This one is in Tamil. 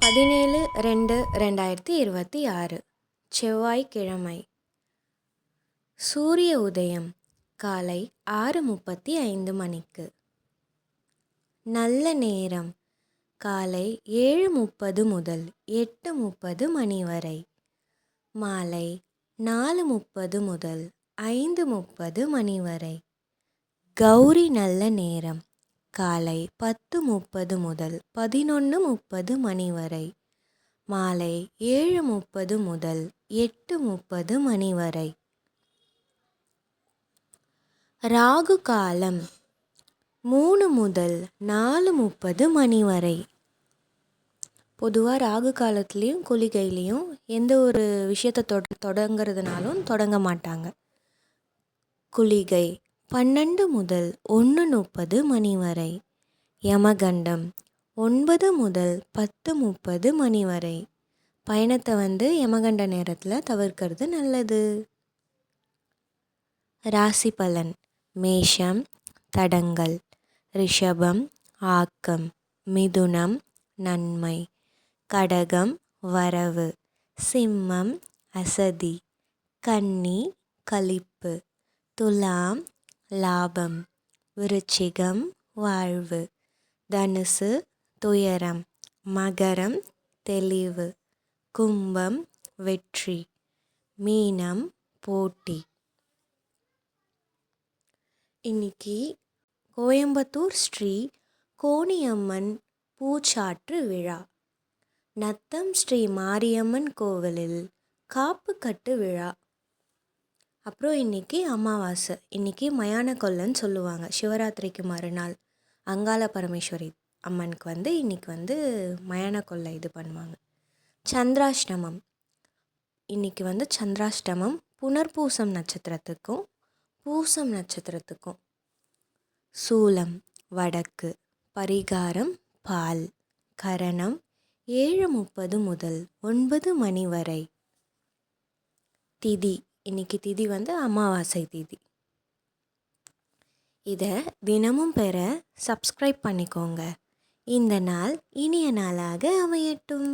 17/2/2026 செவ்வாய்க்கிழமை. சூரிய உதயம் காலை 6:35 மணிக்கு. நல்ல நேரம் காலை 7:30 முதல் 8:30 மணி வரை. மாலை 4:30 முதல் 5:30 மணி வரை. கௌரி நல்ல நேரம் காலை 10:30 முதல் 11:30 மணி வரை. மாலை 7:30 முதல் 8:30 மணி வரை. ராகு காலம் 3 முதல் 4:30 மணி வரை. பொதுவாக ராகு காலத்துலேயும் குளிகையிலையும் எந்த ஒரு விஷயத்தை தொடங்குறதுனாலும் தொடங்க மாட்டாங்க. குளிகை 12 முதல் 1:30 மணி வரை. யமகண்டம் 9 முதல் 10:30 மணி வரை. பயணத்தை யமகண்ட நேரத்தில் தவிர்க்கிறது நல்லது. ராசி பலன்: மேஷம் தடங்கல், ரிஷபம் ஆக்கம், மிதுனம் நன்மை, கடகம் வரவு, சிம்மம் அசதி, கன்னி களிப்பு, துலாம் லாபம், விருச்சிகம் வாழ்வு, தனுசு துயரம், மகரம் தெளிவு, கும்பம் வெற்றி, மீனம் போட்டி. இன்னைக்கு கோயம்புத்தூர் ஸ்ரீ கோணியம்மன் பூச்சாற்று விழா, நத்தம் ஸ்ரீ மாரியம்மன் கோவிலில் காப்பு கட்டு விழா. அப்புறம் இன்றைக்கி அமாவாசை. இன்றைக்கி மயான கொல்லைன்னு சொல்லுவாங்க. சிவராத்திரிக்கு மறுநாள் அங்காள பரமேஸ்வரி அம்மனுக்கு இன்றைக்கி மயான கொல்லை இது பண்ணுவாங்க. சந்திராஷ்டமம் இன்றைக்கி சந்திராஷ்டமம் புனர்பூசம் நட்சத்திரத்துக்கும் பூசம் நட்சத்திரத்துக்கும். சூலம் வடக்கு, பரிகாரம் பால், கரணம் 7:30 முதல் 9 மணி வரை. திதி இன்னைக்கு திதி அமாவாசை திதி. இதை தினமும் பெற சப்ஸ்கிரைப் பண்ணிக்கோங்க. இந்த நாள் இனிய நாளாக அமையட்டும்.